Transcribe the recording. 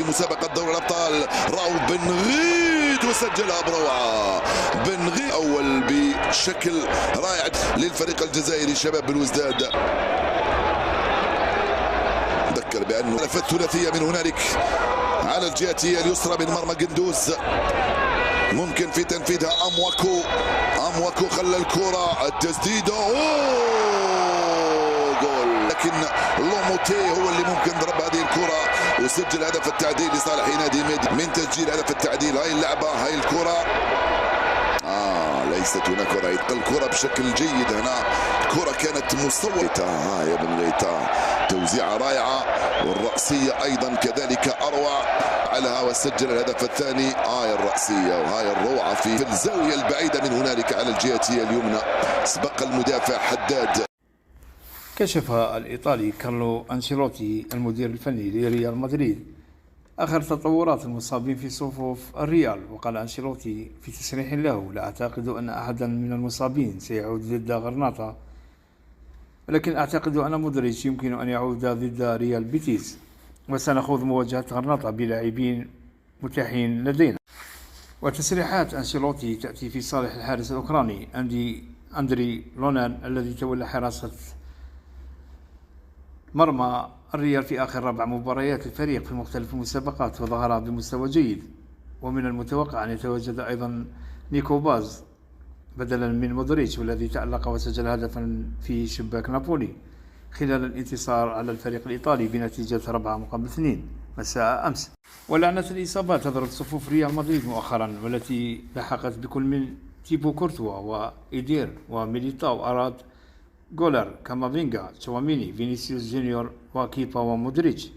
مسابقة دوري الأبطال راو بن غيد وسجلها بروعة. بن غيد أول بشكل رائع للفريق الجزائري شباب بلوزداد. ذكر بأنه لفت ثلاثية من هنالك على الجهة اليسرى من مرمى قندوز، ممكن في تنفيذها أمواكو خلى الكرة التسديدة جول، لكن لوموتي هو اللي ممكن ضرب هذه الكرة وسجل هدف التعديل لصالح نادي ميدي من تسجيل هدف التعديل. هاي اللعبة هاي الكرة ليست هناك رأيت الكرة بشكل جيد هنا، الكرة كانت مصوتة. يا بن غيتا توزيعة رائعة والرأسية أيضا كذلك أروع على هوا سجل الهدف الثاني. الرأسية وهاي الروعة في الزاوية البعيدة من هنالك على الجهة اليمنى، سبق المدافع حداد. كشف الإيطالي كارلو أنشيلوتي المدير الفني لريال مدريد آخر تطورات المصابين في صفوف الريال، وقال أنشيلوتي في تصريح له: لا أعتقد أن أحدا من المصابين سيعود ضد غرناطة، ولكن أعتقد أن مودريتش يمكن أن يعود ضد ريال بيتيس، وسنخوض مواجهة غرناطة بلاعبين متاحين لدينا. وتصريحات أنشيلوتي تأتي في صالح الحارس الأوكراني أندري لونان الذي تولى حراسة مرمى الريال في آخر 4 مباريات الفريق في مختلف المسابقات وظهر بمستوى جيد، ومن المتوقع أن يتواجد أيضا نيكو باز بدلا من مودريتش، والذي تألق وسجل هدفا في شباك نابولي خلال الانتصار على الفريق الإيطالي بنتيجة 4-2 مساء أمس. ولعنة الإصابات تضرب صفوف ريال مدريد مؤخرا، والتي لحقت بكل من تيبو كورتوا وإيدير وميليتاو أراد جولر كامافينجا تشواميني فينيسيوس جونيور وكيبا ومودريتش.